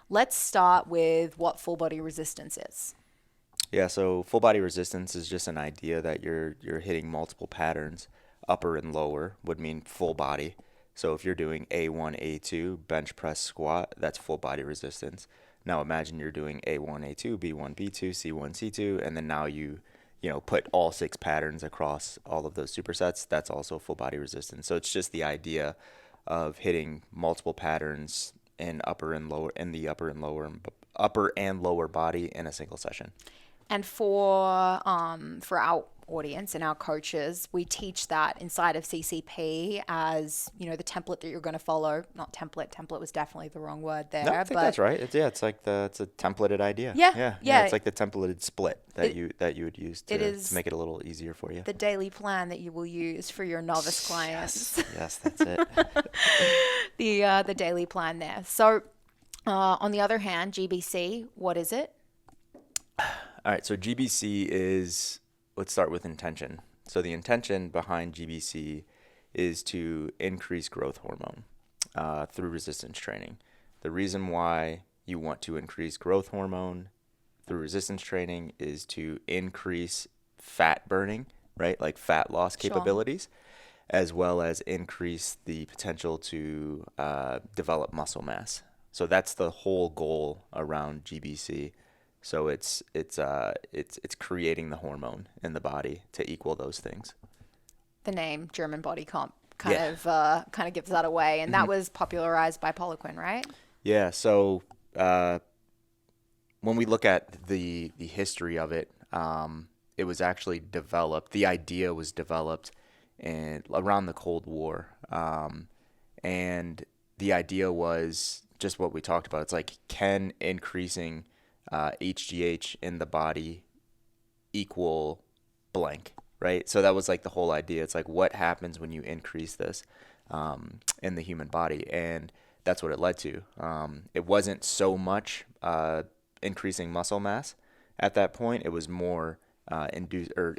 Let's start with what full body resistance is. Yeah, so full body resistance is just an idea that you're hitting multiple patterns. Upper and lower would mean full body. So if you're doing A1, A2, bench press squat, that's full body resistance. Now imagine you're doing A1, A2, B1, B2, C1, C2, and then now you put all six patterns across all of those supersets. That's also full body resistance. So it's just the idea of hitting multiple patterns in the upper and lower body in a single session. And for our audience and our coaches, we teach that inside of CCP as, the template that you're going to follow. Not template. Template was definitely the wrong word No, I there, think but that's right. It's like it's a templated idea. yeah, Yeah. yeah, It's like the templated split that it, you would use it to is make it a little easier for you. the daily plan that you will use for your novice clients. Yes, that's it. The daily plan there. So, on the other hand, GBC, what is it? All right, so GBC is, let's start with intention. So the intention behind GBC is to increase growth hormone through resistance training. The reason why you want to increase growth hormone through resistance training is to increase fat burning, right? Like fat loss Sure. capabilities, as well as increase the potential to develop muscle mass. So that's the whole goal around GBC. So it's creating the hormone in the body to equal those things. The name German body comp kind Yeah. of kind of gives that away, and hmm that was popularized by Poliquin, right? Yeah. So uh, when we look at the history of it, it was actually developed. The idea was developed in around the Cold War, and the idea was just what we talked about. It's like, can increasing HGH in the body equal blank, right? So that was like the whole idea. It's like, what happens when you increase this in the human body? And that's what it led to. It wasn't so much increasing muscle mass at that point. It was more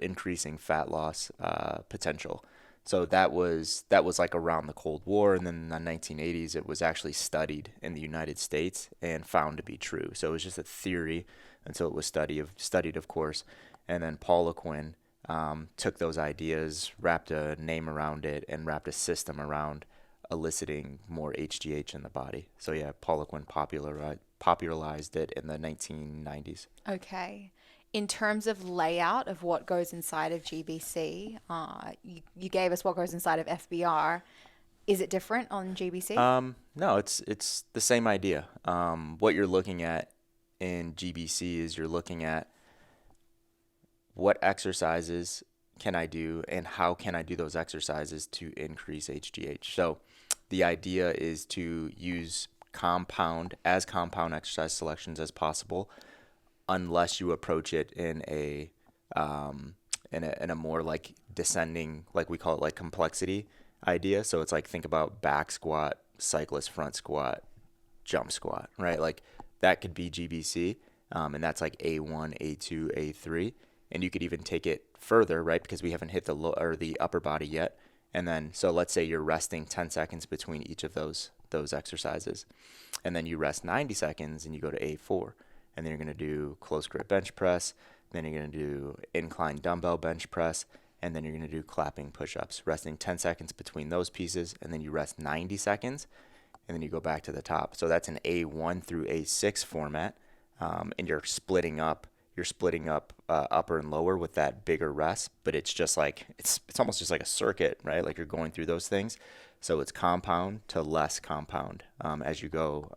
increasing fat loss potential. So that was like around the Cold War, and then in the 1980s, it was actually studied in the United States and found to be true. So it was just a theory until it was studied, of course, and then Paula Quinn took those ideas, wrapped a name around it, and wrapped a system around eliciting more HGH in the body. So yeah, Paula Quinn popularized it in the 1990s. Okay. In terms of layout of what goes inside of GBC, you gave us what goes inside of FBR. Is it different on GBC? No, it's the same idea. What you're looking at in GBC is you're looking at what exercises can I do and how can I do those exercises to increase HGH. So the idea is to use compound exercise selections as possible, unless you approach it in a more like descending, like we call it, like complexity idea. So it's like, think about back squat, cyclist front squat, jump squat, right? Like that could be GBC, and that's like A1, A2, A3, and you could even take it further, right? Because we haven't hit the upper body yet. And then, so let's say you're resting 10 seconds between each of those exercises, and then you rest 90 seconds and you go to A4, and then you're going to do close grip bench press, then you're going to do incline dumbbell bench press, and then you're going to do clapping push-ups, resting 10 seconds between those pieces, and then you rest 90 seconds, and then you go back to the top. So that's an A1 through A6 format, and you're splitting up upper and lower with that bigger rest, but it's just like it's almost just like a circuit, right? Like you're going through those things. So it's compound to less compound as you go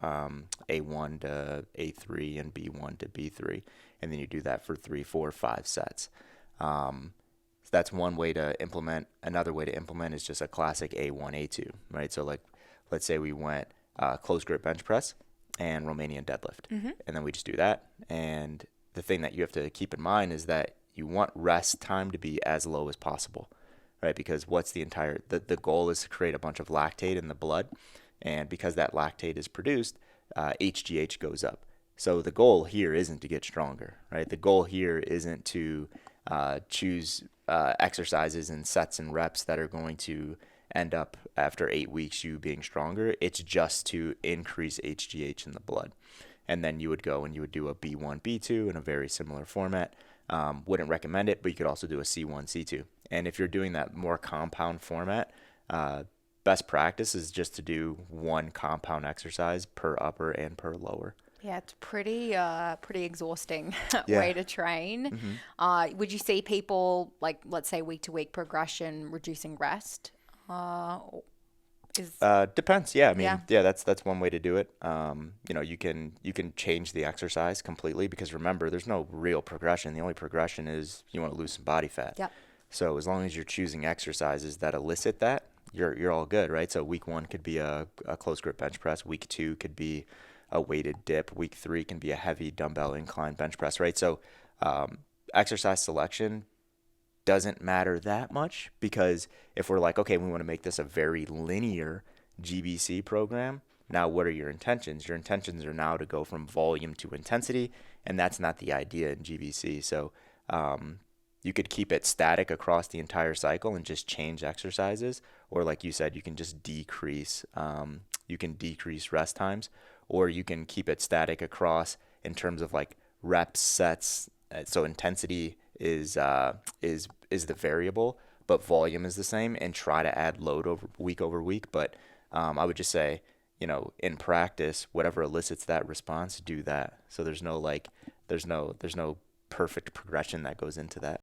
A1 to A3 and B1 to B3, and then you do that for 3, 4, 5 sets. So that's one way to implement. Another way to implement is just a classic A1, A2, right? So like, let's say we went closed grip bench press and Romanian deadlift, and then we just do that. And the thing that you have to keep in mind is that you want rest time to be as low as possible, right? Because what's the goal is to create a bunch of lactate in the blood, and because that lactate is produced, HGH goes up. So the goal here isn't to get stronger, right? The goal here isn't to choose exercises and sets and reps that are going to end up after 8 weeks you being stronger. It's just to increase HGH in the blood. and then you would go and you would do a B1, B2 in a very similar format. Wouldn't recommend it, but you could also do a C1, C2. And if you're doing that more compound format, best practice is just to do one compound exercise per upper and per lower. Yeah, it's pretty exhausting Yeah. way to train. Hmm. Would you see people like, let's say, week to week progression reducing rest? Is Depends. Yeah, I Yeah. mean, yeah, that's one way to do it. You can change the exercise completely because remember, there's no real progression. The only progression is you want to lose some body fat. Yep. So as long as you're choosing exercises that elicit that, you're all good, right? So week 1 could be a close grip bench press. Week 2 could be a weighted dip. Week 3 can be a heavy dumbbell incline bench press, right? So exercise selection doesn't matter that much because if we're like, okay, we want to make this a very linear GBC program, now what are your intentions? Your intentions are now to go from volume to intensity, and that's not the idea in GBC. So you could keep it static across the entire cycle and just change exercises, or like you said, you can just decrease. You can decrease rest times, or you can keep it static across in terms of like reps, sets. So intensity is the variable, but volume is the same, and try to add load over week. But I would just say, in practice, whatever elicits that response, do that. So there's no perfect progression that goes into that.